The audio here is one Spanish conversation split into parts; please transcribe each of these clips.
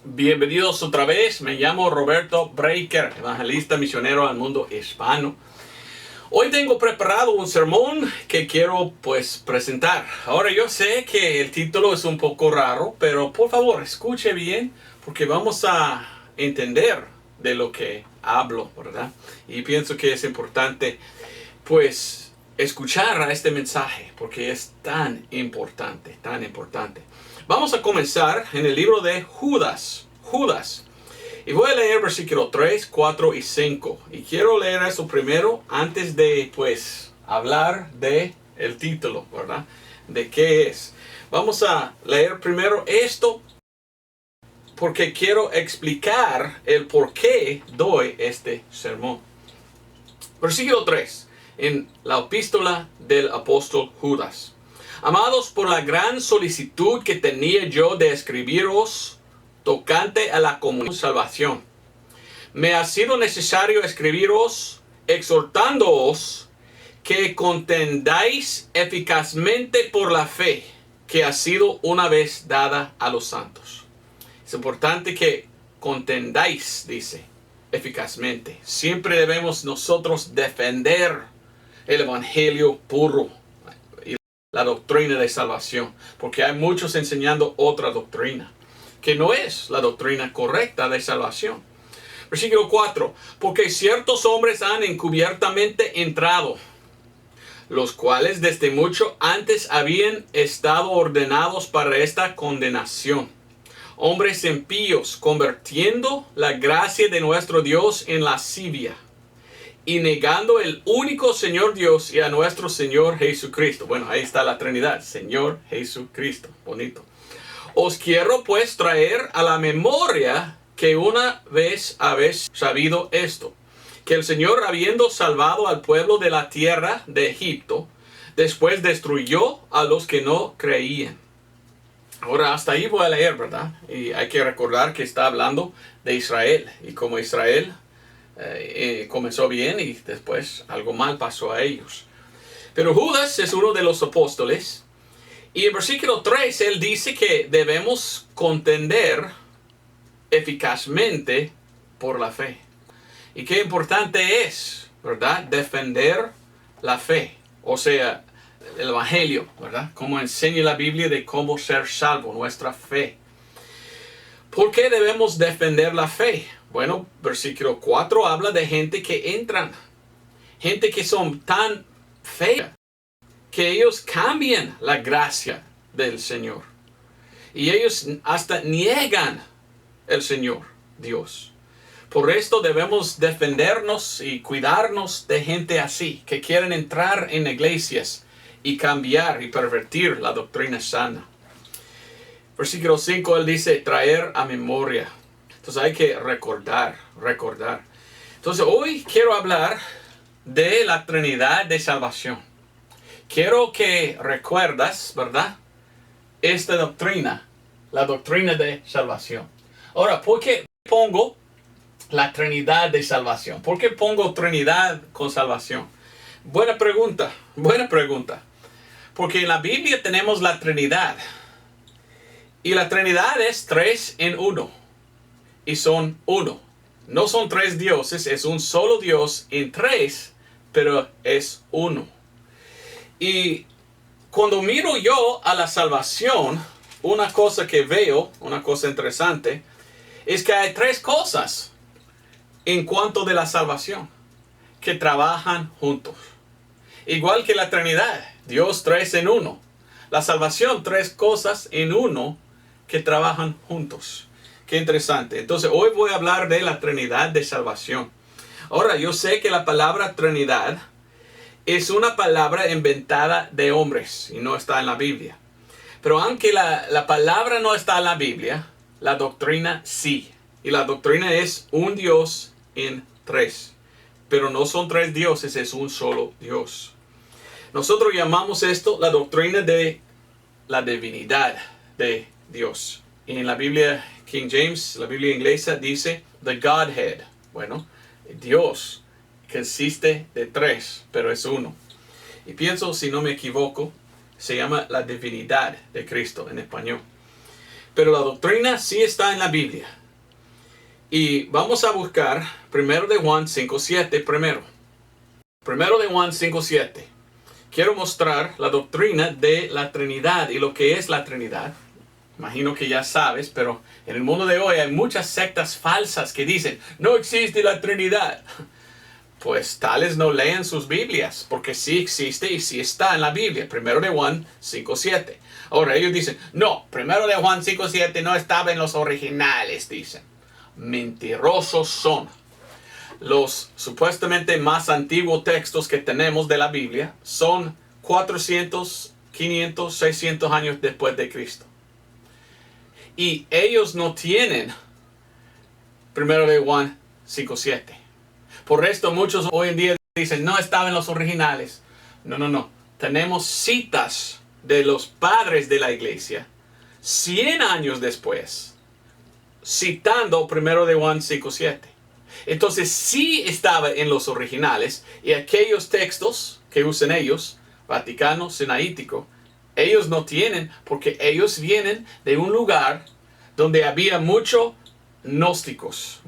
Bienvenidos otra vez, me llamo Roberto Breaker, evangelista misionero al mundo hispano. Hoy tengo preparado un sermón que quiero presentar. Ahora yo sé que el título es un poco raro, pero por favor escuche bien porque vamos a entender de lo que hablo, ¿verdad? Y pienso que es importante escuchar a este mensaje porque es tan importante, tan importante. Vamos a comenzar en el libro de Judas. Y voy a leer versículos 3, 4 y 5. Y quiero leer eso primero antes de hablar de el título, ¿verdad? De qué es. Vamos a leer primero esto porque quiero explicar el por qué doy este sermón. Versículo 3, en la epístola del apóstol Judas. Amados, por la gran solicitud que tenía yo de escribiros tocante a la comunión de salvación, me ha sido necesario escribiros exhortándoos que contendáis eficazmente por la fe que ha sido una vez dada a los santos. Es importante que contendáis, dice, eficazmente. Siempre debemos nosotros defender el evangelio puro y la doctrina de salvación, porque hay muchos enseñando otra doctrina que no es la doctrina correcta de salvación. Versículo 4. Porque ciertos hombres han encubiertamente entrado, los cuales desde mucho antes habían estado ordenados para esta condenación. Hombres impíos, convirtiendo la gracia de nuestro Dios en lascivia, y negando el único Señor Dios y a nuestro Señor Jesucristo. Bueno, ahí está la Trinidad, Señor Jesucristo. Bonito. Os quiero traer a la memoria que una vez habéis sabido esto, que el Señor, habiendo salvado al pueblo de la tierra de Egipto, después destruyó a los que no creían. Ahora hasta ahí voy a leer, ¿verdad? Y hay que recordar que está hablando de Israel, y como Israel comenzó bien y después algo mal pasó a ellos. Pero Judas es uno de los apóstoles. Y en versículo 3 él dice que debemos contender eficazmente por la fe. Y qué importante es, ¿verdad? Defender la fe. O sea, el evangelio, ¿verdad? Como enseña la Biblia de cómo ser salvo, nuestra fe. ¿Por qué debemos defender la fe? Bueno, versículo 4 habla de gente que entran. Gente que son tan feas que ellos cambian la gracia del Señor. Y ellos hasta niegan el Señor, Dios. Por esto debemos defendernos y cuidarnos de gente así, que quieren entrar en iglesias y cambiar y pervertir la doctrina sana. Versículo 5, él dice, traer a memoria. Entonces hay que recordar. Entonces hoy quiero hablar de la Trinidad de salvación. Quiero que recuerdas, ¿verdad? Esta doctrina, la doctrina de salvación. Ahora, ¿por qué pongo la Trinidad de salvación? ¿Por qué pongo Trinidad con salvación? Buena pregunta. Porque en la Biblia tenemos la Trinidad. Y la Trinidad es 3 en 1. Y son 1. No son 3 dioses, es un solo Dios en 3, pero es 1. Y cuando miro yo a la salvación, una cosa que veo, una cosa interesante, es que hay 3 cosas en cuanto de la salvación que trabajan juntos. Igual que la Trinidad, Dios 3 en 1. La salvación, 3 cosas en 1 que trabajan juntos. Qué interesante. Entonces hoy voy a hablar de la Trinidad de salvación. Ahora yo sé que la palabra Trinidad es una palabra inventada de hombres y no está en la Biblia. Pero aunque la palabra no está en la Biblia, la doctrina sí. Y la doctrina es un Dios en 3. Pero no son 3 dioses, es un solo Dios. Nosotros llamamos esto la doctrina de la divinidad de Dios. En la Biblia King James, la Biblia inglesa, dice the Godhead. Bueno, Dios consiste de 3, pero es 1. Y pienso, si no me equivoco, se llama la divinidad de Cristo en español. Pero la doctrina sí está en la Biblia. Y vamos a buscar 1 de Juan 5:7 primero. 1 de Juan 5:7. Quiero mostrar la doctrina de la Trinidad y lo que es la Trinidad. Imagino que ya sabes, pero en el mundo de hoy hay muchas sectas falsas que dicen, no existe la Trinidad. Pues tales no leen sus Biblias, porque sí existe y sí está en la Biblia. 1 de Juan 5:7. Ahora ellos dicen, no, 1 de Juan 5:7 no estaba en los originales, dicen. Mentirosos son. Los supuestamente más antiguos textos que tenemos de la Biblia son 400, 500, 600 años después de Cristo. Y ellos no tienen 1 de Juan 5:7. Por esto muchos hoy en día dicen, no estaba en los originales. No. Tenemos citas de los padres de la iglesia 100 años después, citando 1 de Juan 5:7. Entonces sí estaba en los originales, y aquellos textos que usan ellos, Vaticano, Sinaítico, ellos no tienen, porque ellos vienen de un lugar donde había muchos gnósticos.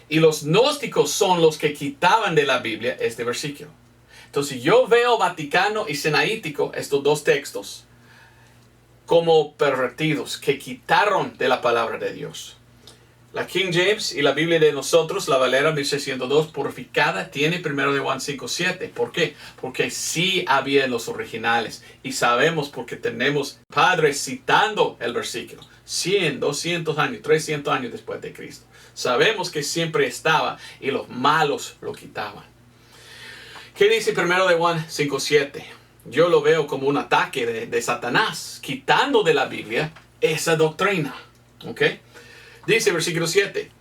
Y los gnósticos son los que quitaban de la Biblia este versículo. Entonces yo veo Vaticano y Sinaítico, estos dos textos, como pervertidos, que quitaron de la palabra de Dios. La King James y la Biblia de nosotros, la Valera 1602 purificada, tiene 1 de Juan 5:7. ¿Por qué? Porque sí había en los originales. Y sabemos porque tenemos padres citando el versículo 100, 200 años, 300 años después de Cristo. Sabemos que siempre estaba y los malos lo quitaban. ¿Qué dice 1 de Juan 5:7? Yo lo veo como un ataque de Satanás, quitando de la Biblia esa doctrina. ¿Ok? Dice versículo 7.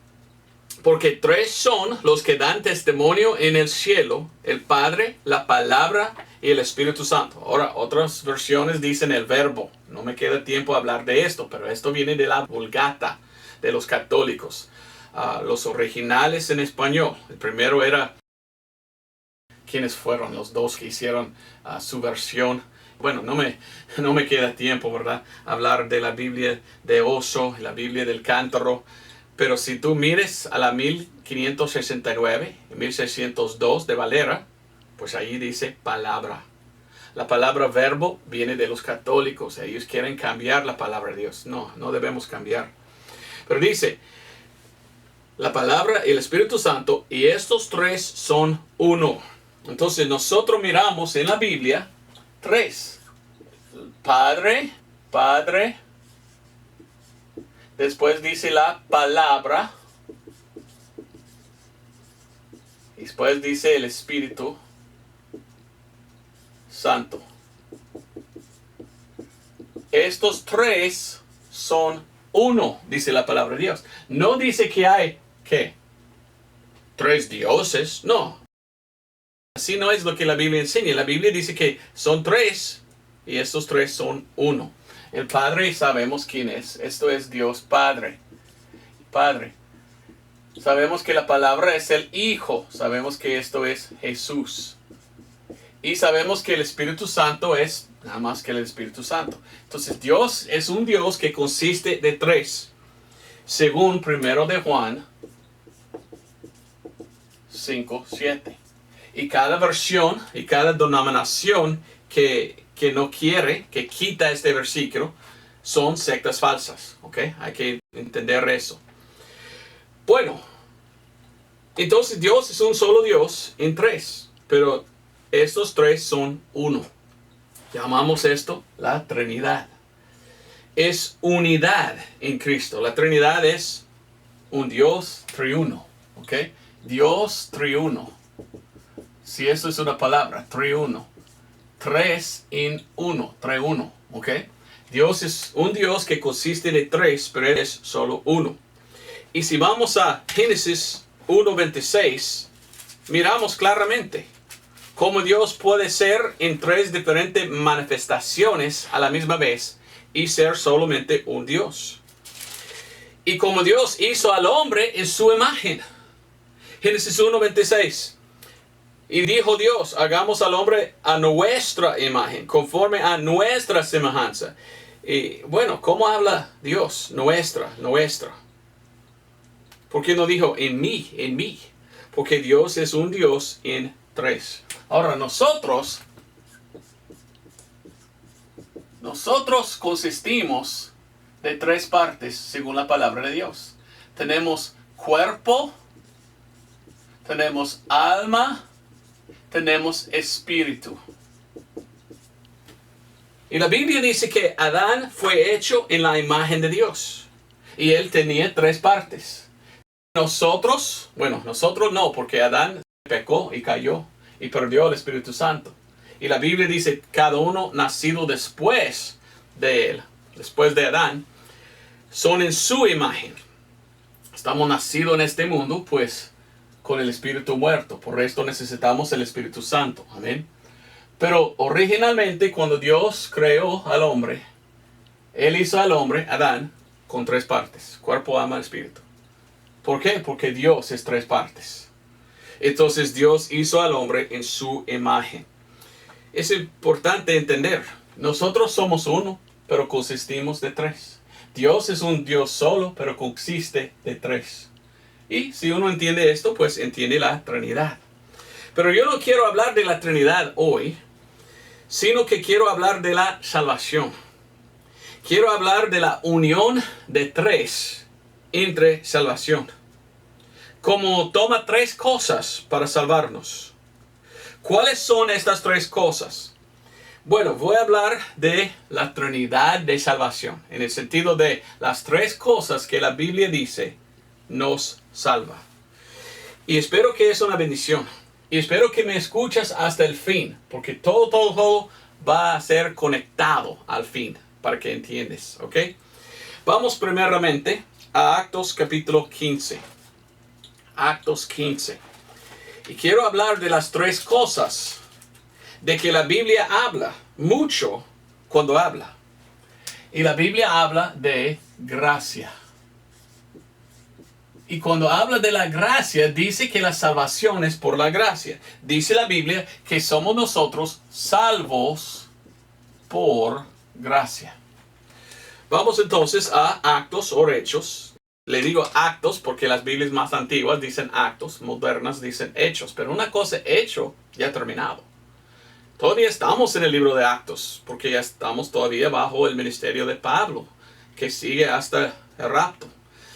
Porque 3 son los que dan testimonio en el cielo, el Padre, la Palabra y el Espíritu Santo. Ahora, otras versiones dicen el Verbo. No me queda tiempo a hablar de esto, pero esto viene de la Vulgata de los católicos. Los originales en español. El primero era, ¿quiénes fueron los dos que hicieron su versión? Bueno, no me queda tiempo, ¿verdad? Hablar de la Biblia de Oso, la Biblia del Cántaro. Pero si tú mires a la 1569 y 1602 de Valera, pues ahí dice palabra. La palabra verbo viene de los católicos. Ellos quieren cambiar la palabra de Dios. No debemos cambiar. Pero dice, la palabra y el Espíritu Santo, y estos 3 son uno. Entonces nosotros miramos en la Biblia 3. Padre. Después dice la palabra. Después dice el Espíritu Santo. Estos 3 son uno, dice la palabra de Dios. No dice que hay, ¿qué? 3 dioses. No. Así no es lo que la Biblia enseña. La Biblia dice que son 3 y estos 3 son uno. El Padre sabemos quién es. Esto es Dios Padre. Padre. Sabemos que la palabra es el Hijo. Sabemos que esto es Jesús. Y sabemos que el Espíritu Santo es nada más que el Espíritu Santo. Entonces Dios es un Dios que consiste de 3. Según 1 de Juan 5:7. Y cada versión y cada denominación que no quiere, que quita este versículo, son sectas falsas. ¿Ok? Hay que entender eso. Bueno, entonces Dios es un solo Dios en 3. Pero estos 3 son uno. Llamamos esto la Trinidad. Es unidad en Cristo. La Trinidad es un Dios triuno. ¿Ok? Dios triuno. Si eso es una palabra, triuno. 3 en 1, triuno. ¿Ok? Dios es un Dios que consiste de 3, pero es solo uno. Y si vamos a Génesis 1:26, miramos claramente cómo Dios puede ser en 3 diferentes manifestaciones a la misma vez y ser solamente un Dios. Y como Dios hizo al hombre en su imagen. Génesis 1:26. Y dijo Dios, hagamos al hombre a nuestra imagen, conforme a nuestra semejanza. Y bueno, ¿cómo habla Dios? Nuestra. ¿Por qué no dijo en mí? Porque Dios es un Dios en tres. Ahora nosotros consistimos de tres partes según la palabra de Dios. Tenemos cuerpo, tenemos alma, tenemos espíritu. Y la Biblia dice que Adán fue hecho en la imagen de Dios. Y él tenía tres partes. Nosotros no, porque Adán pecó y cayó y perdió el Espíritu Santo. Y la Biblia dice, cada uno nacido después de él, después de Adán, son en su imagen. Estamos nacidos en este mundo, pues, con el Espíritu muerto. Por esto necesitamos el Espíritu Santo. Amén. Pero originalmente, cuando Dios creó al hombre, Él hizo al hombre, Adán, con tres partes. Cuerpo, alma, espíritu. ¿Por qué? Porque Dios es tres partes. Entonces Dios hizo al hombre en su imagen. Es importante entender. Nosotros somos uno, pero consistimos de tres. Dios es un Dios solo, pero consiste de tres. Y si uno entiende esto, pues entiende la Trinidad. Pero yo no quiero hablar de la Trinidad hoy, sino que quiero hablar de la salvación. Quiero hablar de la unión de tres entre salvación. Como toma tres cosas para salvarnos. ¿Cuáles son estas tres cosas? Bueno, voy a hablar de la Trinidad de salvación, en el sentido de las tres cosas que la Biblia dice nos salva. Y espero que es una bendición. Y espero que me escuchas hasta el fin, porque todo va a ser conectado al fin, para que entiendas, ¿ok? Vamos primeramente a Actos capítulo 15. Actos 15. Y quiero hablar de las tres cosas de que la Biblia habla mucho cuando habla. Y la Biblia habla de gracia. Y cuando habla de la gracia, dice que la salvación es por la gracia. Dice la Biblia que somos nosotros salvos por gracia. Vamos entonces a Actos o Hechos. Le digo actos porque las Biblias más antiguas dicen actos, modernas dicen hechos. Pero una cosa, hecho, ya ha terminado. Todavía estamos en el libro de Actos, porque ya estamos todavía bajo el ministerio de Pablo, que sigue hasta el rapto.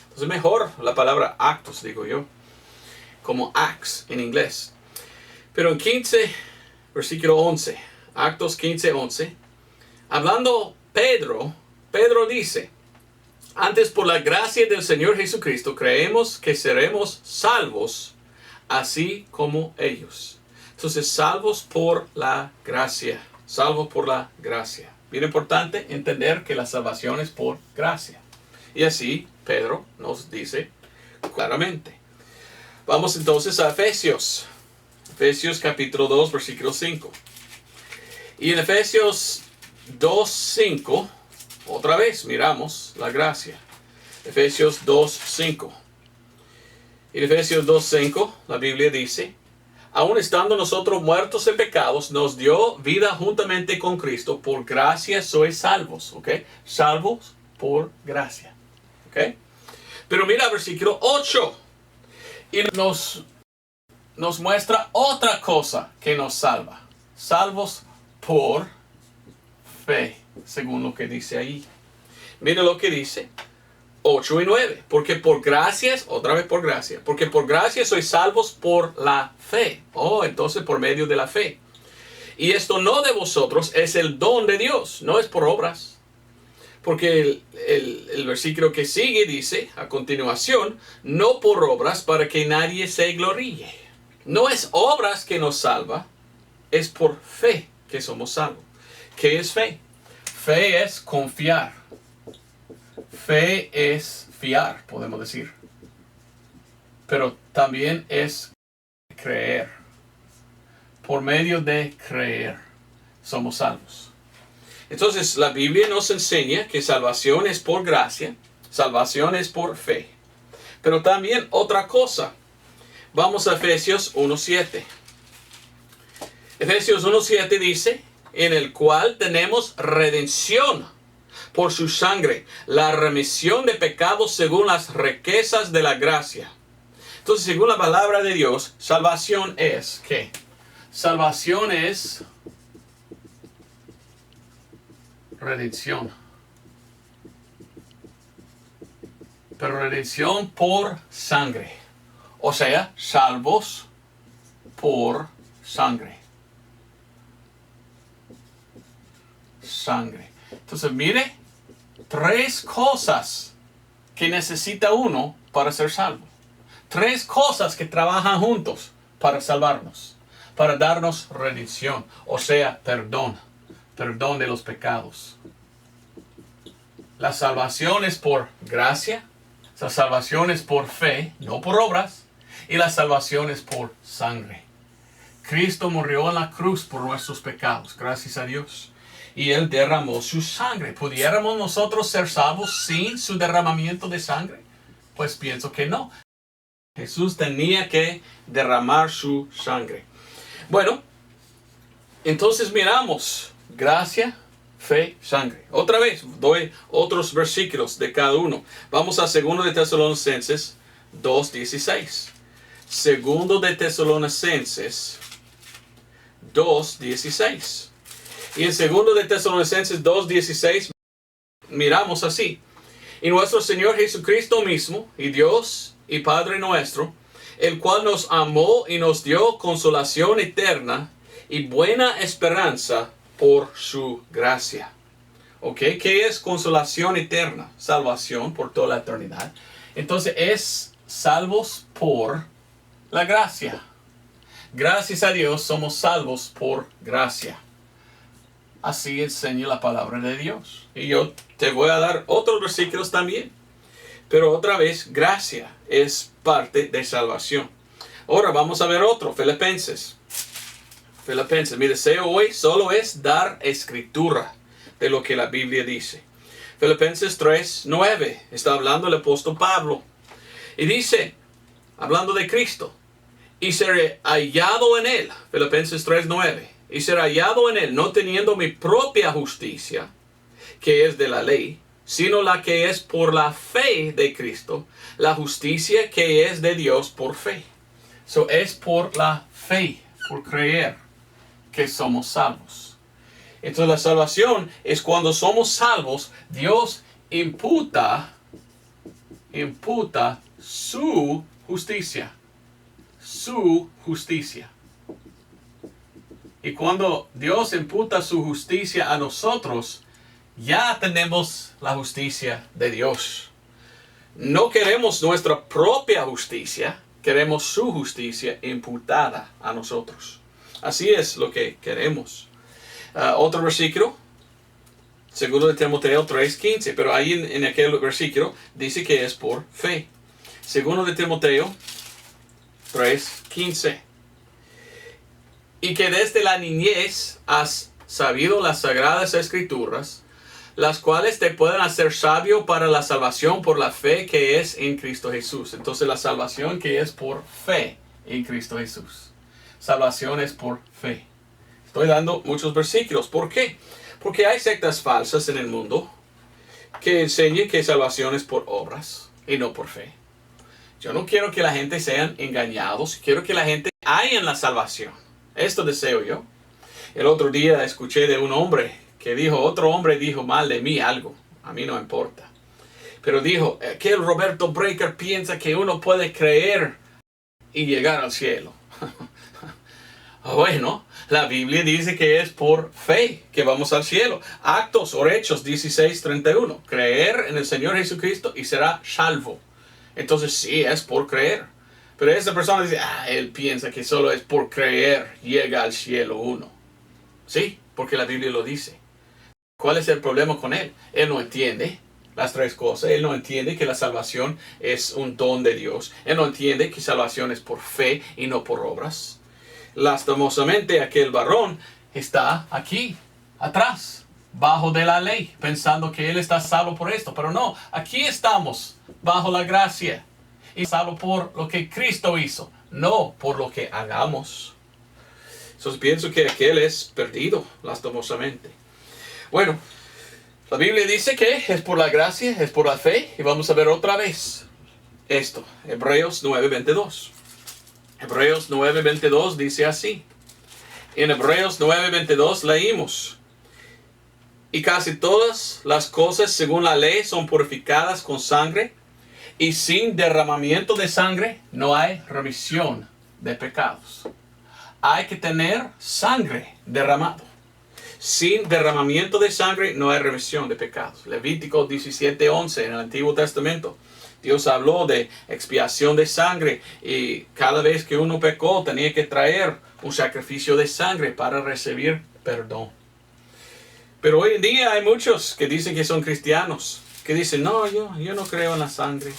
Entonces mejor la palabra actos, digo yo, como acts en inglés. Pero en 15, versículo 11, Actos 15, 11, hablando Pedro dice, antes por la gracia del Señor Jesucristo creemos que seremos salvos, así como ellos. Entonces, salvos por la gracia. Salvos por la gracia. Bien importante entender que la salvación es por gracia. Y así Pedro nos dice claramente. Vamos entonces a Efesios. Efesios capítulo 2, versículo 5. Y en Efesios 2, 5, otra vez miramos la gracia. Efesios 2, 5. En Efesios 2, 5, la Biblia dice, aun estando nosotros muertos en pecados, nos dio vida juntamente con Cristo. Por gracia sois salvos. ¿Ok? Salvos por gracia. ¿Ok? Pero mira versículo 8. Y nos muestra otra cosa que nos salva. Salvos por fe, según lo que dice ahí. Mira lo que dice 8 y 9. Porque por gracias, otra vez por gracia, porque por gracia sois salvos por la fe. Entonces por medio de la fe. Y esto no de vosotros, es el don de Dios, no es por obras. Porque el versículo que sigue dice, a continuación, no por obras para que nadie se gloríe. No es obras que nos salva, es por fe que somos salvos. ¿Qué es fe? Fe es confiar. Fe es fiar, podemos decir. Pero también es creer. Por medio de creer, somos salvos. Entonces, la Biblia nos enseña que salvación es por gracia, salvación es por fe. Pero también otra cosa. Vamos a Efesios 1:7. Efesios 1:7 dice, en el cual tenemos redención por su sangre, la remisión de pecados según las riquezas de la gracia. Entonces, según la palabra de Dios, salvación es, ¿qué? Salvación es redención. Pero redención por sangre. O sea, salvos por sangre. Sangre. Entonces, mire, 3 cosas que necesita uno para ser salvo. 3 cosas que trabajan juntos para salvarnos, para darnos redención, o sea, perdón de los pecados. La salvación es por gracia, la salvación es por fe, no por obras, y la salvación es por sangre. Cristo murió en la cruz por nuestros pecados, gracias a Dios. Y Él derramó su sangre. ¿Pudiéramos nosotros ser salvos sin su derramamiento de sangre? Pues pienso que no. Jesús tenía que derramar su sangre. Bueno, entonces miramos gracia, fe, sangre. Otra vez doy otros versículos de cada uno. Vamos a 2 de Tesalonicenses 2:16. 2 de Tesalonicenses 2:16. Y en 2 de Tesalonicenses 2:16 miramos así. Y nuestro Señor Jesucristo mismo, y Dios y Padre nuestro, el cual nos amó y nos dio consolación eterna y buena esperanza por su gracia. ¿Ok? ¿Qué es consolación eterna? Salvación por toda la eternidad. Entonces es salvos por la gracia. Gracias a Dios somos salvos por gracia. Así enseña la palabra de Dios. Y yo te voy a dar otros versículos también. Pero otra vez, gracia es parte de salvación. Ahora vamos a ver otro, Filipenses. Mi deseo hoy solo es dar escritura de lo que la Biblia dice. Filipenses 3:9. Está hablando el apóstol Pablo. Y dice, hablando de Cristo, y seré hallado en Él. Filipenses 3:9. Y seré hallado en Él, no teniendo mi propia justicia, que es de la ley, sino la que es por la fe de Cristo, la justicia que es de Dios por fe. Es por la fe, por creer que somos salvos. Entonces la salvación es cuando somos salvos, Dios imputa su justicia. Su justicia. Y cuando Dios imputa su justicia a nosotros, ya tenemos la justicia de Dios. No queremos nuestra propia justicia, queremos su justicia imputada a nosotros. Así es lo que queremos. Otro versículo, 2 de Timoteo 3:15, pero ahí en aquel versículo dice que es por fe. 2 de Timoteo 3:15. Y que desde la niñez has sabido las sagradas escrituras, las cuales te pueden hacer sabio para la salvación por la fe que es en Cristo Jesús. Entonces la salvación que es por fe en Cristo Jesús. Salvación es por fe. Estoy dando muchos versículos. ¿Por qué? Porque hay sectas falsas en el mundo que enseñan que salvación es por obras y no por fe. Yo no quiero que la gente sean engañados. Quiero que la gente haya en la salvación. Esto deseo yo. El otro día escuché de un hombre que dijo, otro hombre dijo mal de mí algo. A mí no importa. Pero dijo, aquel Roberto Breaker piensa que uno puede creer y llegar al cielo. Bueno, la Biblia dice que es por fe que vamos al cielo. Actos o Hechos 16:31. Creer en el Señor Jesucristo y será salvo. Entonces sí, es por creer. Pero esa persona dice, él piensa que solo es por creer llega al cielo uno. Sí, porque la Biblia lo dice. ¿Cuál es el problema con él? Él no entiende las 3 cosas. Él no entiende que la salvación es un don de Dios. Él no entiende que salvación es por fe y no por obras. Lastimosamente aquel varón está aquí, atrás, bajo de la ley, pensando que él está salvo por esto. Pero no, aquí estamos, bajo la gracia. Y salvo por lo que Cristo hizo, no por lo que hagamos. Entonces pienso que aquel es perdido, lastimosamente. Bueno, La Biblia dice que es por la gracia, es por la fe. Y vamos a ver otra vez esto. Hebreos 9:22. Hebreos 9:22 dice así. En Hebreos 9:22 leímos. Y casi todas las cosas según la ley son purificadas con sangre. Y sin derramamiento de sangre no hay remisión de pecados. Hay que tener sangre derramado. Sin derramamiento de sangre no hay remisión de pecados. Levítico 17:11 en el Antiguo Testamento. Dios habló de expiación de sangre y cada vez que uno pecó tenía que traer un sacrificio de sangre para recibir perdón. Pero hoy en día hay muchos que dicen que son cristianos, que dicen, no, yo no creo en la sangre.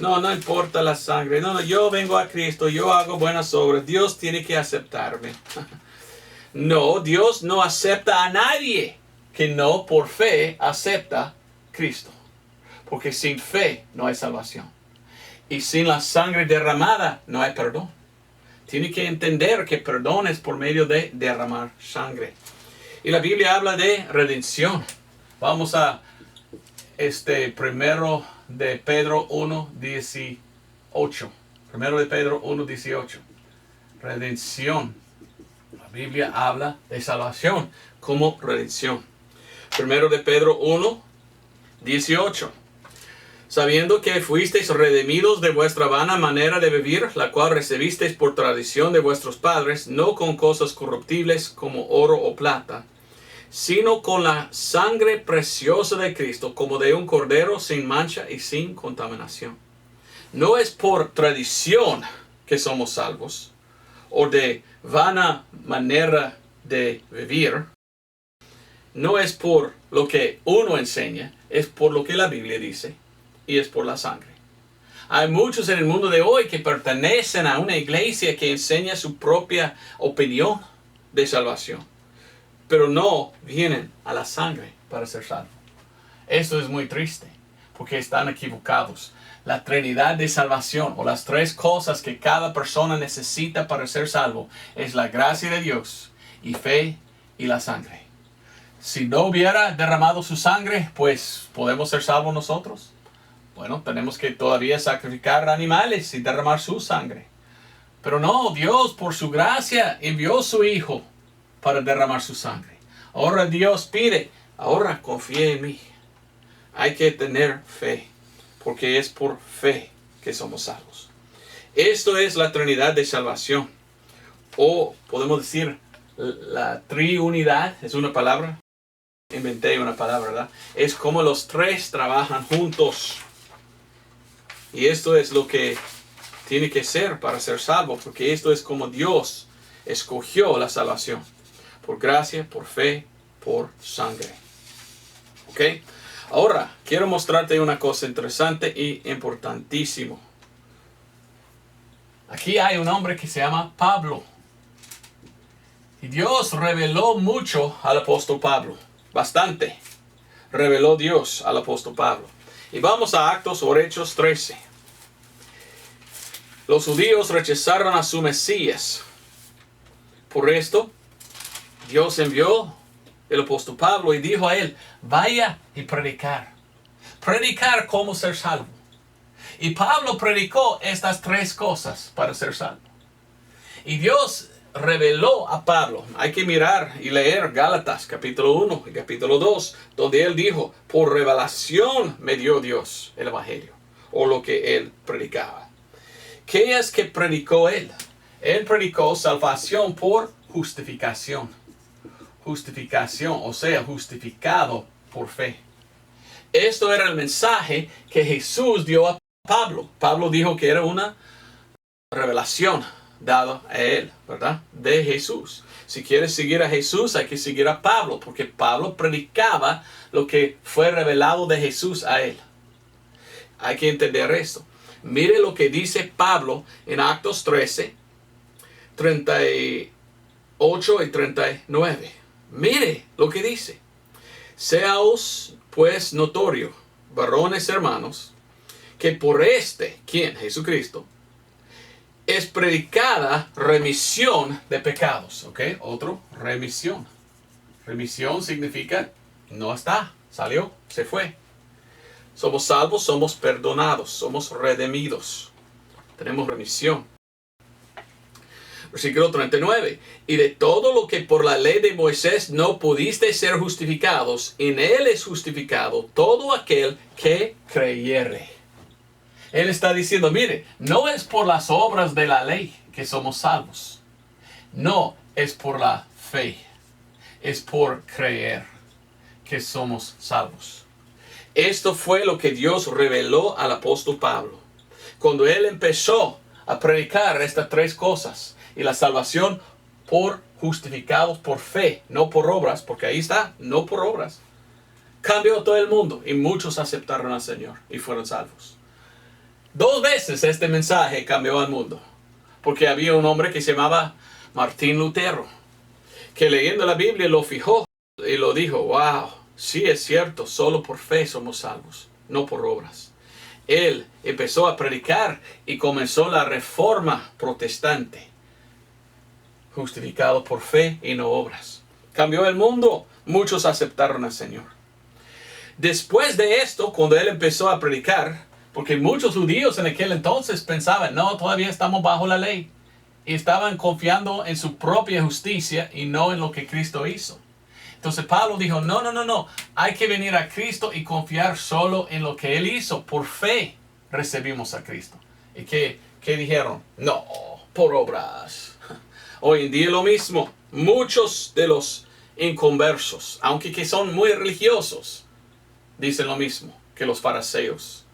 No importa la sangre. No, yo vengo a Cristo, yo hago buenas obras. Dios tiene que aceptarme. No, Dios no acepta a nadie que no por fe acepta a Cristo. Porque sin fe no hay salvación. Y sin la sangre derramada no hay perdón. Tiene que entender que perdón es por medio de derramar sangre. Y la Biblia habla de redención. Vamos a primero de Pedro 1:18. Primero de Pedro 1:18. Redención. La Biblia habla de salvación como redención. Primero de Pedro 1:18. Sabiendo que fuisteis redimidos de vuestra vana manera de vivir, la cual recibisteis por tradición de vuestros padres, no con cosas corruptibles como oro o plata, sino con la sangre preciosa de Cristo, como de un cordero sin mancha y sin contaminación. No es por tradición que somos salvos, o de vana manera de vivir. No es por lo que uno enseña, es por lo que la Biblia dice, y es por la sangre. Hay muchos en el mundo de hoy que pertenecen a una iglesia que enseña su propia opinión de salvación, pero no vienen a la sangre para ser salvos. Esto es muy triste, porque están equivocados. La Trinidad de salvación, o las tres cosas que cada persona necesita para ser salvo, es la gracia de Dios, y fe, y la sangre. Si no hubiera derramado su sangre, pues ¿podemos ser salvos nosotros? Bueno, tenemos que todavía sacrificar animales y derramar su sangre. Pero no, Dios por su gracia envió a su Hijo para derramar su sangre. Ahora Dios pide, ahora confíe en mí. Hay que tener fe, porque es por fe que somos salvos. Esto es la Trinidad de salvación. O podemos decir, la triunidad, es una palabra. Inventé una palabra, ¿verdad? Es como los tres trabajan juntos. Y esto es lo que tiene que ser para ser salvo, porque esto es como Dios escogió la salvación. Por gracia, por fe, por sangre. ¿Ok? Ahora, quiero mostrarte una cosa interesante y importantísimo. Aquí hay un hombre que se llama Pablo. Y Dios reveló mucho al apóstol Pablo. Bastante. Reveló Dios al apóstol Pablo. Y vamos a Actos o Hechos 13. Los judíos rechazaron a su Mesías. Por esto, Dios envió el apóstol Pablo y dijo a él, vaya y predicar. Predicar cómo ser salvo. Y Pablo predicó estas tres cosas para ser salvo. Y Dios reveló a Pablo. Hay que mirar y leer Gálatas capítulo 1 y capítulo 2, donde él dijo, por revelación me dio Dios el evangelio, o lo que él predicaba. ¿Qué es que predicó él? Él predicó salvación por justificación. Justificación, o sea, justificado por fe. Esto era el mensaje que Jesús dio a Pablo. Pablo dijo que era una revelación dado a él, ¿verdad? De Jesús. Si quieres seguir a Jesús, hay que seguir a Pablo, porque Pablo predicaba lo que fue revelado de Jesús a él. Hay que entender esto. Mire lo que dice Pablo en Actos 13, 38 y 39. Mire lo que dice. Seaos pues notorio, varones hermanos, que por ¿quién? Jesucristo, es predicada remisión de pecados. ¿Ok? Otro, remisión. Remisión significa no está Salió, se fue. Somos salvos, somos perdonados, somos redimidos. Tenemos remisión. Versículo 39. Y de todo lo que por la ley de Moisés no pudiste ser justificados, en él es justificado todo aquel que creyere. Él está diciendo, mire, no es por las obras de la ley que somos salvos. No, es por la fe. Es por creer que somos salvos. Esto fue lo que Dios reveló al apóstol Pablo. Cuando él empezó a predicar estas tres cosas. Y la salvación por justificados por fe, no por obras. Porque ahí está, no por obras. Cambió todo el mundo y muchos aceptaron al Señor y fueron salvos. 2 veces este mensaje cambió al mundo. Porque había un hombre que se llamaba Martín Lutero. Que leyendo la Biblia lo fijó y lo dijo, wow, sí es cierto, solo por fe somos salvos, no por obras. Él empezó a predicar y comenzó la reforma protestante. Justificado por fe y no obras. Cambió el mundo, muchos aceptaron al Señor. Después de esto, cuando él empezó a predicar, porque muchos judíos en aquel entonces pensaban, no, todavía estamos bajo la ley. Y estaban confiando en su propia justicia y no en lo que Cristo hizo. Entonces Pablo dijo, no. Hay que venir a Cristo y confiar solo en lo que Él hizo. Por fe recibimos a Cristo. ¿Y qué dijeron? No, por obras. Hoy en día lo mismo. Muchos de los inconversos, aunque que son muy religiosos, dicen lo mismo que los fariseos.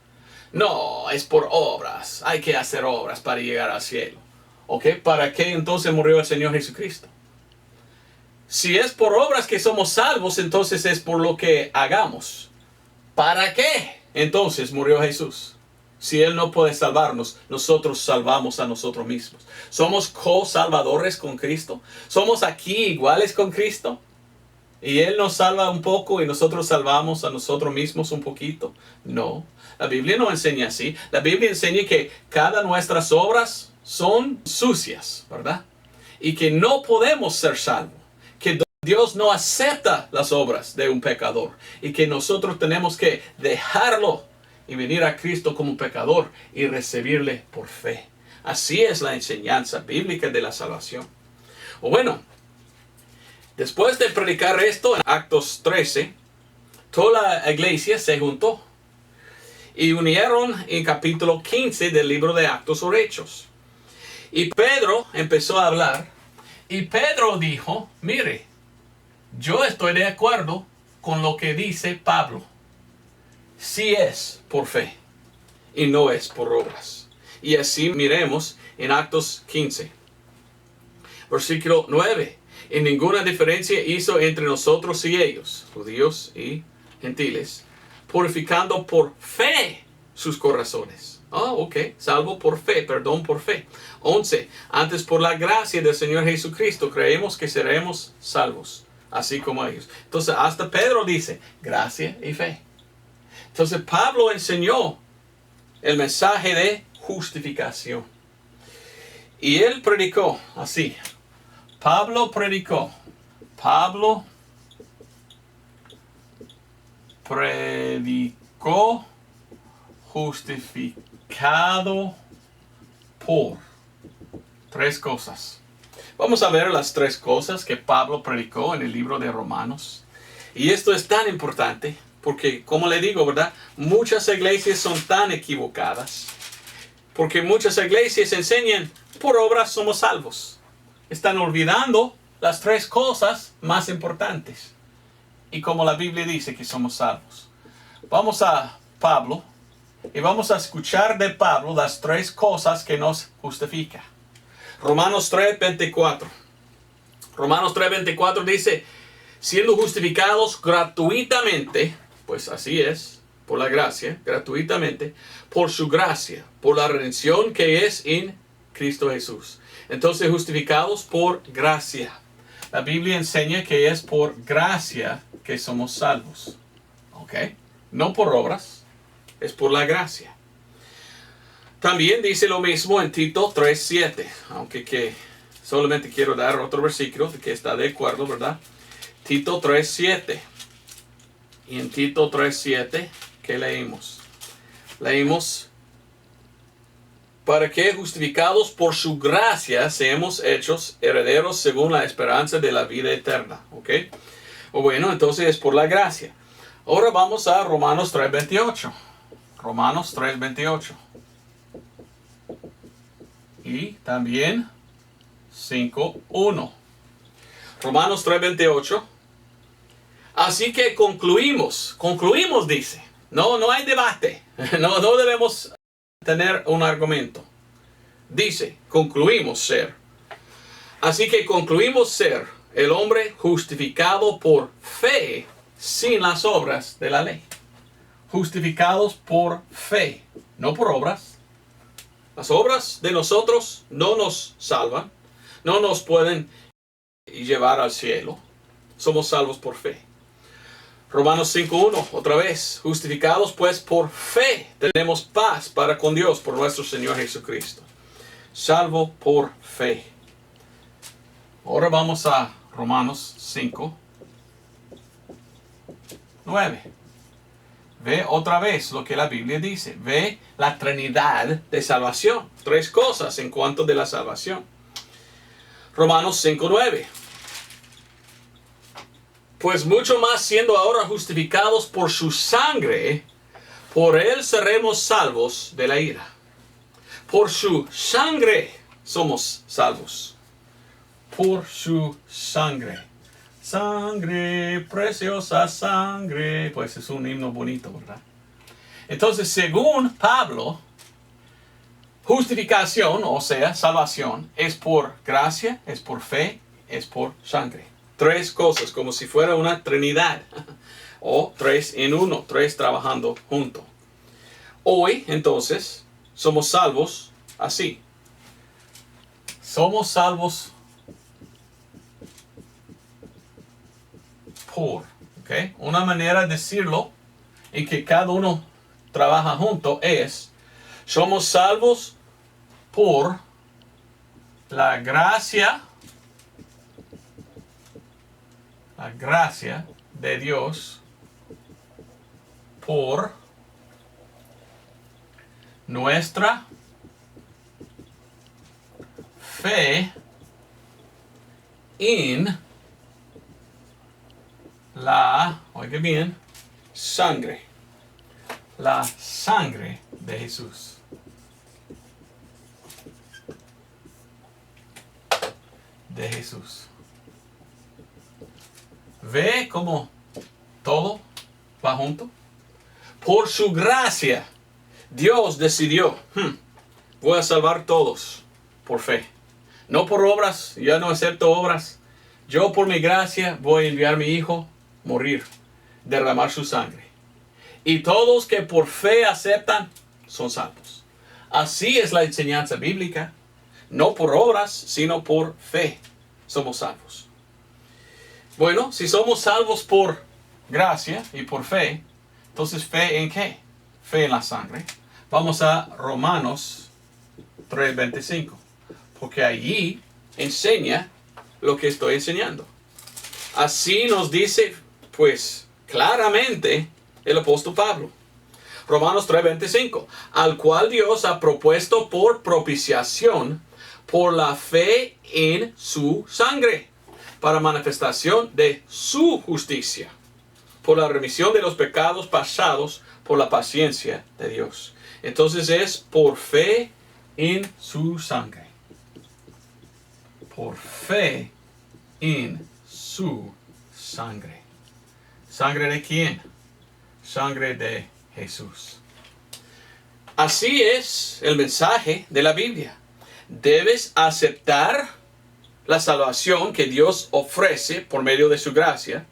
No, es por obras. Hay que hacer obras para llegar al cielo. ¿Ok? ¿Para qué entonces murió el Señor Jesucristo? Si es por obras que somos salvos, entonces es por lo que hagamos. ¿Para qué entonces murió Jesús? Si Él no puede salvarnos, nosotros salvamos a nosotros mismos. ¿Somos co-salvadores con Cristo? ¿Somos aquí iguales con Cristo? ¿Y Él nos salva un poco y nosotros salvamos a nosotros mismos un poquito? No, la Biblia no enseña así. La Biblia enseña que cada nuestras obras son sucias, ¿verdad? Y que no podemos ser salvos. Que Dios no acepta las obras de un pecador. Y que nosotros tenemos que dejarlo y venir a Cristo como un pecador y recibirle por fe. Así es la enseñanza bíblica de la salvación. Bueno, después de predicar esto en Actos 13, toda la iglesia se juntó. Y unieron en capítulo 15 del libro de Actos o Hechos. Y Pedro empezó a hablar. Y Pedro dijo, mire, yo estoy de acuerdo con lo que dice Pablo. Sí es por fe y no es por obras. Y así miremos en Actos 15. Versículo 9. Y ninguna diferencia hizo entre nosotros y ellos, judíos y gentiles, purificando por fe sus corazones. Ok, salvo por fe, perdón por fe. 11. Antes por la gracia del Señor Jesucristo creemos que seremos salvos, así como ellos. Entonces hasta Pedro dice, gracia y fe. Entonces Pablo enseñó el mensaje de justificación. Y él predicó así. Pablo predicó justificado por 3 cosas. Vamos a ver las 3 cosas que Pablo predicó en el libro de Romanos. Y esto es tan importante porque, como le digo, ¿verdad? Muchas iglesias son tan equivocadas. Porque muchas iglesias enseñan, por obras somos salvos. Están olvidando las 3 cosas más importantes. Y como la Biblia dice que somos salvos. Vamos a Pablo. Y vamos a escuchar de Pablo las 3 cosas que nos justifica. Romanos 3:24. Romanos 3:24 dice, siendo justificados gratuitamente, pues así es, por la gracia, gratuitamente, por su gracia, por la redención que es en Cristo Jesús. Entonces, justificados por gracia. La Biblia enseña que es por gracia que somos salvos. ¿Ok? No por obras. Es por la gracia. También dice lo mismo en Tito 3:7. Aunque que solamente quiero dar otro versículo que está de acuerdo, ¿verdad? Tito 3:7. Y en Tito 3:7, ¿qué leímos? Leímos, para que justificados por su gracia seamos hechos herederos según la esperanza de la vida eterna. ¿Ok? O bueno, entonces es por la gracia. Ahora vamos a Romanos 3:28. Romanos 3:28. Y también 5:1. Romanos 3:28. Así que concluimos dice. No hay debate. No debemos tener un argumento. Dice, concluimos ser. Así que concluimos ser el hombre justificado por fe sin las obras de la ley. Justificados por fe, no por obras. Las obras de nosotros no nos salvan, no nos pueden llevar al cielo. Somos salvos por fe. Romanos 5:1, otra vez, justificados pues por fe, tenemos paz para con Dios por nuestro Señor Jesucristo. Salvo por fe. Ahora vamos a Romanos 5:9. Ve otra vez lo que la Biblia dice. Ve la Trinidad de salvación. 3 cosas en cuanto de la salvación. Romanos 5:9. Pues mucho más siendo ahora justificados por su sangre, por él seremos salvos de la ira. Por su sangre somos salvos. Por su sangre. Sangre, preciosa sangre. Pues es un himno bonito, ¿verdad? Entonces, según Pablo, justificación, o sea, salvación, es por gracia, es por fe, es por sangre. 3 cosas, como si fuera una trinidad. O 3 en 1, 3 trabajando juntos. Hoy, entonces, somos salvos así. Somos salvos por. ¿Okay? Una manera de decirlo en que cada uno trabaja junto es, somos salvos por la gracia de Dios, por nuestra fe en la, oiga bien, sangre. La sangre de Jesús. De Jesús. ¿Ve cómo todo va junto? Por su gracia, Dios decidió, voy a salvar todos por fe. No por obras, yo no acepto obras. Yo por mi gracia voy a enviar a mi hijo morir, derramar su sangre. Y todos que por fe aceptan son salvos. Así es la enseñanza bíblica. No por obras, sino por fe somos salvos. Bueno, si somos salvos por gracia y por fe, entonces ¿fe en qué? Fe en la sangre. Vamos a Romanos 3:25, porque allí enseña lo que estoy enseñando. Así nos dice, pues, claramente el apóstol Pablo. Romanos 3:25, al cual Dios ha propuesto por propiciación por la fe en su sangre, para manifestación de su justicia, por la remisión de los pecados pasados, por la paciencia de Dios. Entonces es por fe en su sangre. Por fe en su sangre. ¿Sangre de quién? Sangre de Jesús. Así es el mensaje de la Biblia. Debes aceptar la salvación que Dios ofrece por medio de su gracia.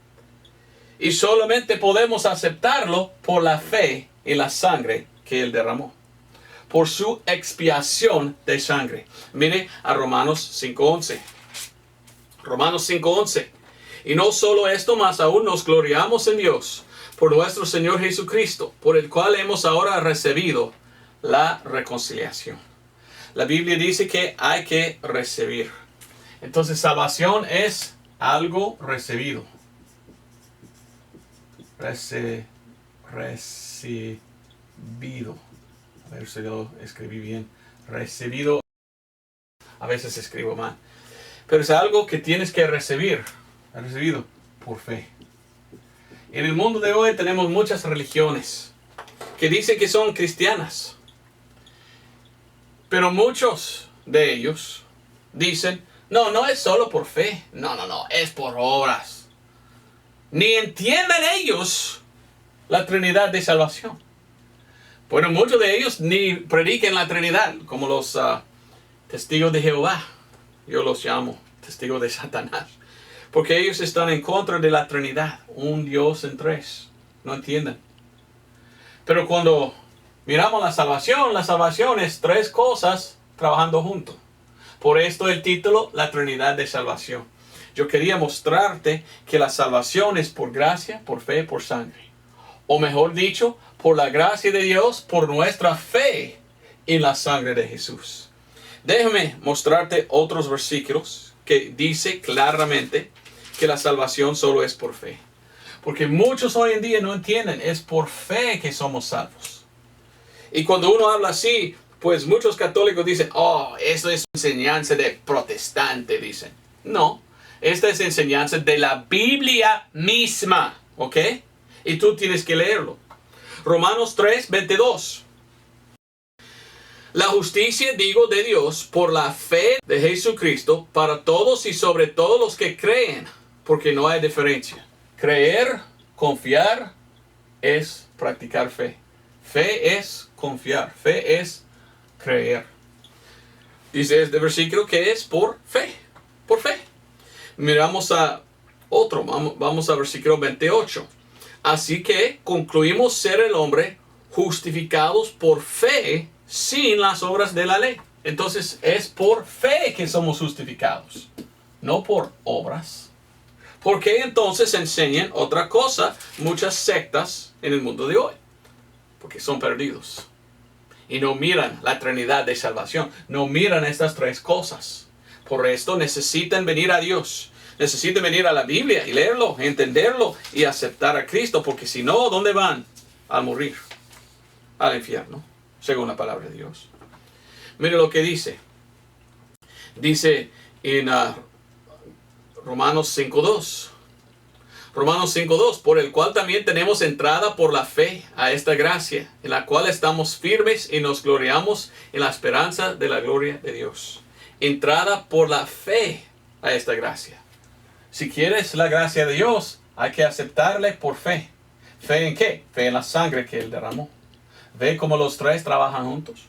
Y solamente podemos aceptarlo por la fe en la sangre que Él derramó. Por su expiación de sangre. Mire a Romanos 5:11. Romanos 5:11. Y no solo esto, más aún nos gloriamos en Dios por nuestro Señor Jesucristo, por el cual hemos ahora recibido la reconciliación. La Biblia dice que hay que recibir. Entonces salvación es algo recibido. recibido. A ver si lo escribí bien. Recibido. A veces escribo mal. Pero es algo que tienes que recibir. Recibido por fe. En el mundo de hoy tenemos muchas religiones que dicen que son cristianas. Pero muchos de ellos dicen, no es solo por fe. No, es por obras. Ni entienden ellos la Trinidad de salvación. Bueno, muchos de ellos ni predican la Trinidad, como los testigos de Jehová. Yo los llamo testigos de Satanás. Porque ellos están en contra de la Trinidad, un Dios en tres. No entienden. Pero cuando miramos la salvación es tres cosas trabajando juntos. Por esto el título, la Trinidad de salvación. Yo quería mostrarte que la salvación es por gracia, por fe, por sangre. O mejor dicho, por la gracia de Dios, por nuestra fe en la sangre de Jesús. Déjame mostrarte otros versículos que dice claramente que la salvación solo es por fe. Porque muchos hoy en día no entienden, es por fe que somos salvos. Y cuando uno habla así, pues muchos católicos dicen, esto es enseñanza de protestante, dicen. No, esta es enseñanza de la Biblia misma, ¿ok? Y tú tienes que leerlo. Romanos 3:22. La justicia, digo, de Dios por la fe de Jesucristo para todos y sobre todos los que creen, porque no hay diferencia. Creer, confiar, es practicar fe. Fe es confiar, fe es creer. Dice este versículo que es por fe, por fe. Miramos a otro, vamos a versículo 28. Así que concluimos ser el hombre justificados por fe sin las obras de la ley. Entonces es por fe que somos justificados, no por obras. ¿Por qué entonces enseñan otra cosa muchas sectas en el mundo de hoy? Porque son perdidos. Y no miran la Trinidad de salvación. No miran estas tres cosas. Por esto necesitan venir a Dios. Necesitan venir a la Biblia y leerlo, entenderlo y aceptar a Cristo. Porque si no, ¿dónde van? A morir. Al infierno. Según la palabra de Dios. Mire lo que dice. Dice en Romanos 5:2. Romanos 5:2, por el cual también tenemos entrada por la fe a esta gracia, en la cual estamos firmes y nos gloriamos en la esperanza de la gloria de Dios. Entrada por la fe a esta gracia. Si quieres la gracia de Dios, hay que aceptarle por fe. ¿Fe en qué? Fe en la sangre que Él derramó. ¿Ve cómo los tres trabajan juntos?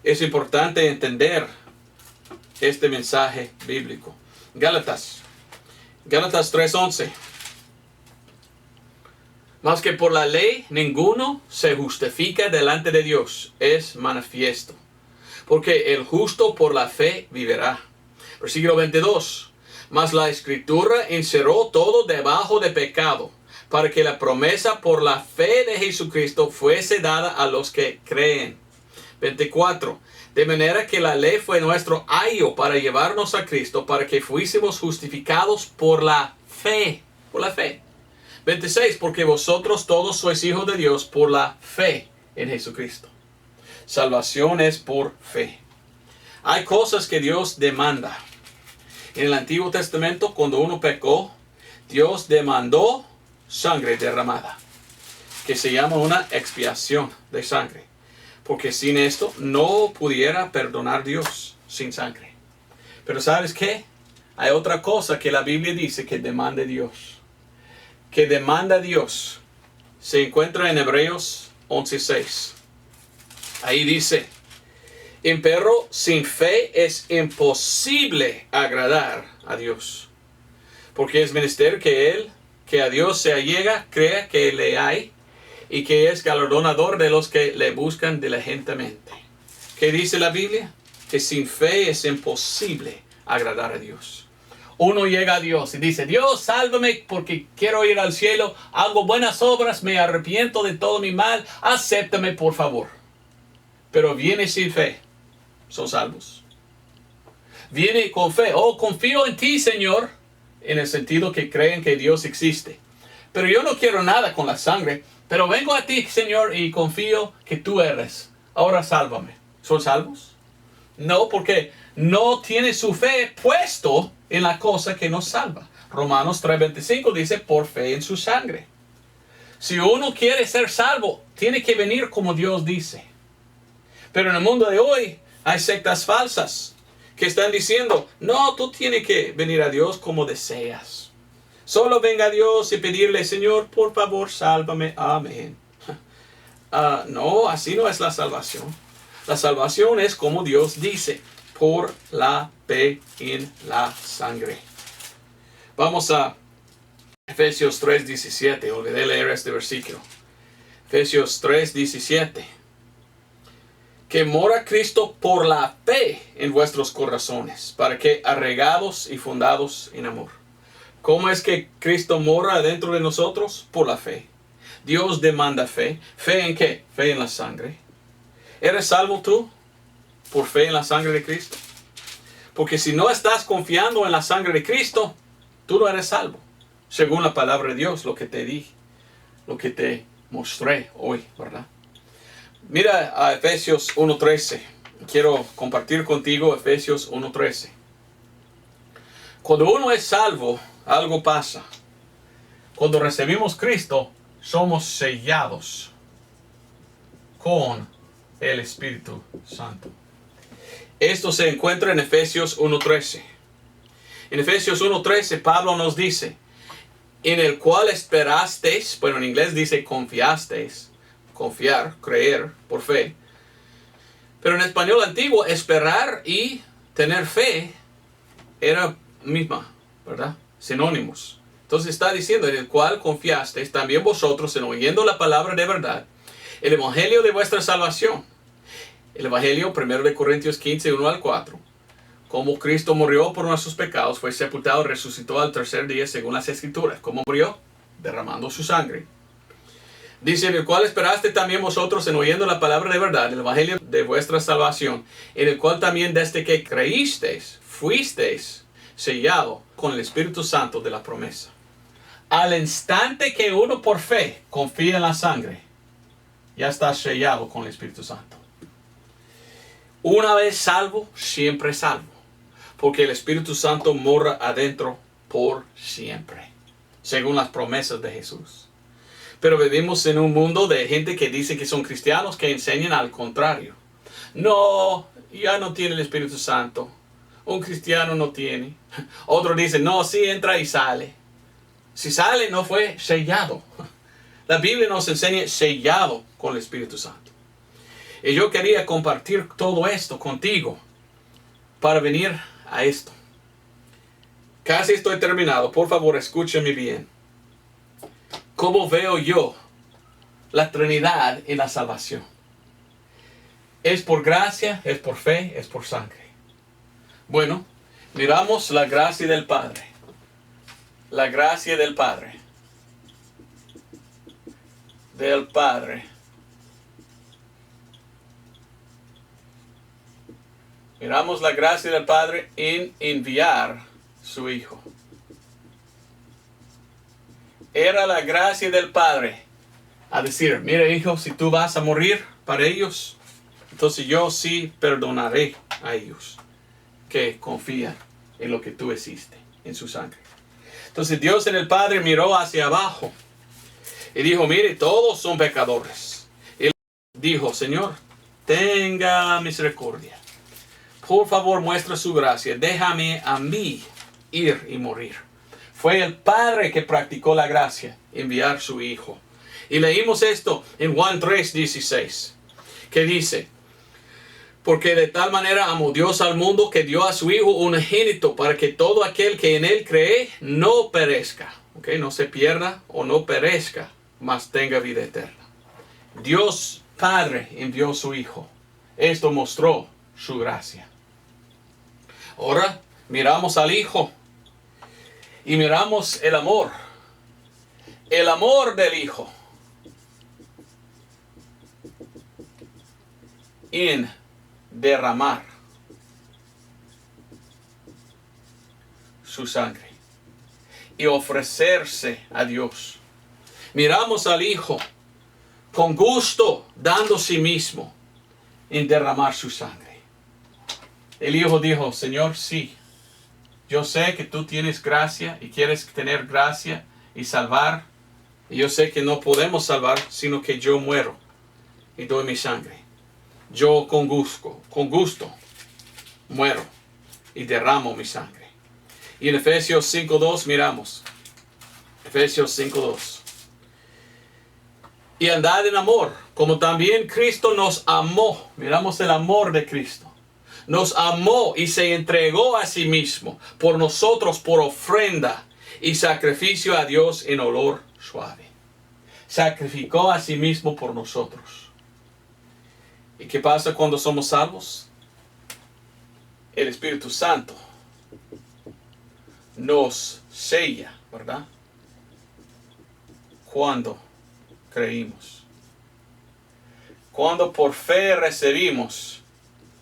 Es importante entender este mensaje bíblico. Gálatas 3:11. Mas que por la ley ninguno se justifica delante de Dios, es manifiesto. Porque el justo por la fe vivirá. Versículo 22. Mas la Escritura encerró todo debajo de pecado, para que la promesa por la fe de Jesucristo fuese dada a los que creen. 24. De manera que la ley fue nuestro ayo para llevarnos a Cristo, para que fuésemos justificados por la fe. Por la fe. 26. Porque vosotros todos sois hijos de Dios por la fe en Jesucristo. Salvación es por fe. Hay cosas que Dios demanda. En el Antiguo Testamento, cuando uno pecó, Dios demandó sangre derramada, que se llama una expiación de sangre. Porque sin esto no pudiera perdonar Dios sin sangre. Pero ¿sabes qué? Hay otra cosa que la Biblia dice que demanda Dios. Que demanda Dios. Se encuentra en Hebreos 11:6. Ahí dice, empero sin fe es imposible agradar a Dios. Porque es menester que a Dios se allega, crea que le hay, y que es galardonador de los que le buscan diligentemente. ¿Qué dice la Biblia? Que sin fe es imposible agradar a Dios. Uno llega a Dios y dice, Dios, sálvame porque quiero ir al cielo, hago buenas obras, me arrepiento de todo mi mal, acéptame por favor. Pero viene sin fe, son salvos. Viene con fe, confío en ti, Señor, en el sentido que creen que Dios existe. pero yo no quiero nada con la sangre, pero vengo a ti, Señor, y confío que tú eres. Ahora sálvame. ¿Son salvos? No, porque no tiene su fe puesto en la cosa que nos salva. Romanos 3:25 dice, por fe en su sangre. Si uno quiere ser salvo, tiene que venir como Dios dice. Pero en el mundo de hoy hay sectas falsas que están diciendo, no, tú tienes que venir a Dios como deseas. Solo venga a Dios y pedirle, Señor, por favor, sálvame. Amén. No, así no es la salvación. La salvación es como Dios dice, por la fe en la sangre. Vamos a Efesios 3:17. Olvidé leer este versículo. Efesios 3:17. Que mora Cristo por la fe en vuestros corazones, para que arraigados y fundados en amor. ¿Cómo es que Cristo mora dentro de nosotros? Por la fe. Dios demanda fe. ¿Fe en qué? Fe en la sangre. ¿Eres salvo tú por fe en la sangre de Cristo? Porque si no estás confiando en la sangre de Cristo, tú no eres salvo. Según la palabra de Dios, lo que te dije, lo que te mostré hoy, ¿verdad? Mira a Efesios 1:13. Quiero compartir contigo Efesios 1:13. Cuando uno es salvo, algo pasa. Cuando recibimos Cristo, somos sellados con el Espíritu Santo. Esto se encuentra en Efesios 1:13. En Efesios 1:13, Pablo nos dice, en el cual esperasteis, bueno, en inglés dice confiasteis, confiar, creer, por fe. Pero en español antiguo, esperar y tener fe era misma, ¿verdad? Sinónimos. Entonces está diciendo, en el cual confiasteis también vosotros en oyendo la palabra de verdad, el evangelio de vuestra salvación. El evangelio 1 Corintios 15, 1-4. Como Cristo murió por nuestros pecados, fue sepultado y resucitó al tercer día según las Escrituras. ¿Cómo murió? Derramando su sangre. Dice, en el cual esperaste también vosotros en oyendo la palabra de verdad, el evangelio de vuestra salvación, en el cual también desde que creísteis, fuisteis sellado con el Espíritu Santo de la promesa. Al instante que uno por fe confía en la sangre, ya está sellado con el Espíritu Santo. Una vez salvo, siempre salvo. Porque el Espíritu Santo mora adentro por siempre, según las promesas de Jesús. Pero vivimos en un mundo de gente que dice que son cristianos que enseñan al contrario. No, ya no tiene el Espíritu Santo. Un cristiano no tiene. Otro dice, no, sí entra y sale. Si sale, no fue sellado. La Biblia nos enseña sellado con el Espíritu Santo. Y yo quería compartir todo esto contigo para venir a esto. Casi estoy terminado. Por favor, escúchame bien. ¿Cómo veo yo la Trinidad en la salvación? ¿Es por gracia? ¿Es por fe? ¿Es por sangre? Bueno, miramos la gracia del Padre. La gracia del Padre. Del Padre. Miramos la gracia del Padre en enviar su Hijo. Era la gracia del Padre a decir, mira hijo, si tú vas a morir para ellos, entonces yo sí perdonaré a ellos que confían en lo que tú hiciste, en su sangre. Entonces Dios en el Padre miró hacia abajo y dijo, mire, todos son pecadores. Y dijo, Señor, tenga misericordia. Por favor, muestra su gracia. Déjame a mí ir y morir. Fue el Padre que practicó la gracia, enviar su Hijo. Y leímos esto en Juan 3:16, que dice, porque de tal manera amó Dios al mundo que dio a su Hijo unigénito para que todo aquel que en él cree no perezca, no se pierda o no perezca, mas tenga vida eterna. Dios Padre envió su Hijo. Esto mostró su gracia. Ahora miramos al Hijo. Y miramos el amor del Hijo en derramar su sangre y ofrecerse a Dios Miramos al Hijo con gusto dando sí mismo en derramar su sangre. El Hijo dijo, Señor, sí, yo sé que tú tienes gracia y quieres tener gracia y salvar. Y yo sé que no podemos salvar, sino que yo muero y doy mi sangre. Yo con gusto muero y derramo mi sangre. Y en Efesios 5:2 miramos. Efesios 5:2. Y andad en amor, como también Cristo nos amó. Miramos el amor de Cristo. Nos amó y se entregó a sí mismo por nosotros por ofrenda y sacrificio a Dios en olor suave. Sacrificó a sí mismo por nosotros. ¿Y qué pasa cuando somos salvos? El Espíritu Santo nos sella, ¿verdad? Cuando creímos. Cuando por fe recibimos,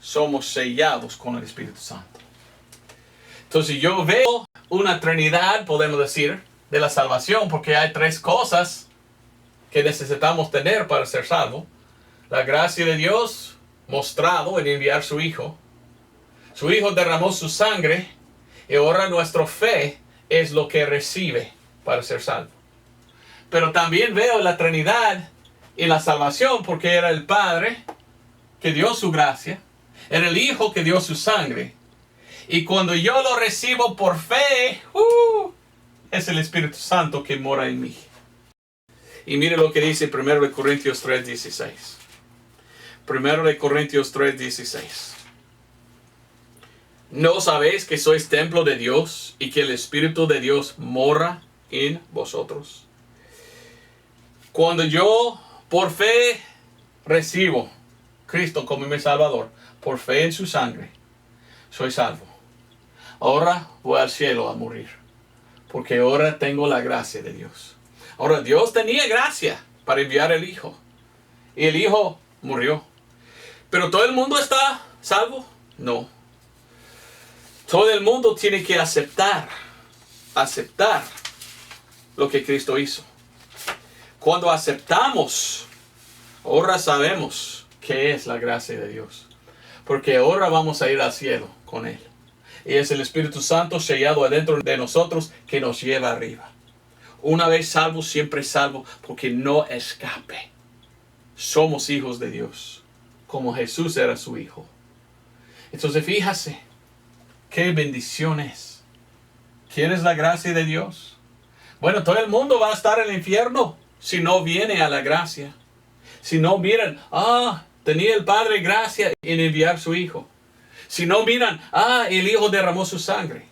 somos sellados con el Espíritu Santo. Entonces yo veo una trinidad, podemos decir, de la salvación, porque hay tres cosas que necesitamos tener para ser salvos. La gracia de Dios mostrado en enviar su Hijo. Su Hijo derramó su sangre y ahora nuestra fe es lo que recibe para ser salvo. Pero también veo la Trinidad en la salvación, porque era el Padre que dio su gracia, era el Hijo que dio su sangre. Y cuando yo lo recibo por fe, es el Espíritu Santo que mora en mí. Y mire lo que dice 1 Corintios 3:16. 1 Corintios 3:16. ¿No sabéis que sois templo de Dios y que el Espíritu de Dios mora en vosotros? Cuando yo por fe recibo Cristo como mi Salvador, por fe en su sangre, soy salvo. Ahora voy al cielo a morir, porque ahora tengo la gracia de Dios. Ahora Dios tenía gracia para enviar el Hijo, y el Hijo murió. ¿Pero todo el mundo está salvo? No. Todo el mundo tiene que aceptar lo que Cristo hizo. Cuando aceptamos, ahora sabemos qué es la gracia de Dios. Porque ahora vamos a ir al cielo con Él. Y es el Espíritu Santo sellado adentro de nosotros que nos lleva arriba. Una vez salvo, siempre salvo, porque no escape. Somos hijos de Dios, como Jesús era su Hijo. Entonces fíjase, qué bendición es. ¿Quieres la gracia de Dios? Bueno, todo el mundo va a estar en el infierno si no viene a la gracia. Si no miran, tenía el Padre gracia en enviar su Hijo. Si no miran, el Hijo derramó su sangre.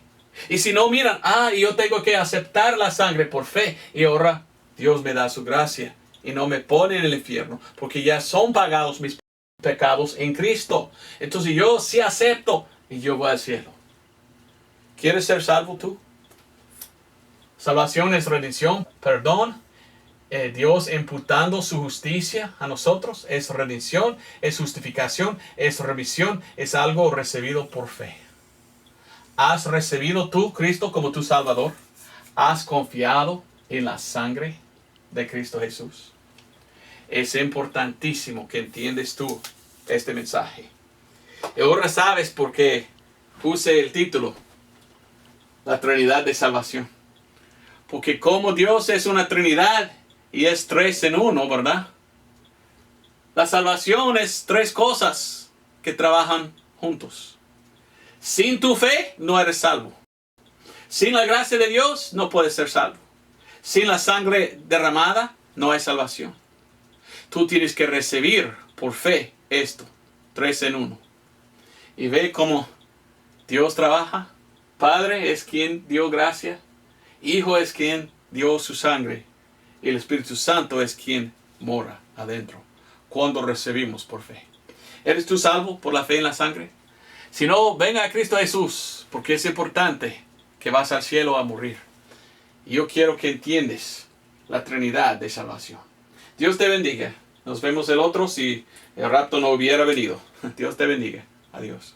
Y si no miran, yo tengo que aceptar la sangre por fe. Y ahora Dios me da su gracia y no me pone en el infierno, porque ya son pagados mis pecados en Cristo. Entonces yo sí acepto y yo voy al cielo. ¿Quieres ser salvo tú? Salvación es redención, perdón. Dios imputando su justicia a nosotros es redención, es justificación, es remisión, es algo recibido por fe. ¿Has recibido tú Cristo como tu Salvador? ¿Has confiado en la sangre de Cristo Jesús? Es importantísimo que entiendas tú este mensaje. Y ahora sabes por qué puse el título, la Trinidad de Salvación. Porque como Dios es una Trinidad, y es 3 en 1, ¿verdad? La salvación es 3 cosas que trabajan juntos. Sin tu fe no eres salvo. Sin la gracia de Dios no puedes ser salvo. Sin la sangre derramada no hay salvación. Tú tienes que recibir por fe esto, 3 en 1. Y ve cómo Dios trabaja. Padre es quien dio gracia. Hijo es quien dio su sangre. Y el Espíritu Santo es quien mora adentro cuando recibimos por fe. ¿Eres tú salvo por la fe en la sangre? Si no, venga a Cristo Jesús, porque es importante que vas al cielo a morir. Y yo quiero que entiendas la Trinidad de salvación. Dios te bendiga. Nos vemos el otro si el rapto no hubiera venido. Dios te bendiga. Adiós.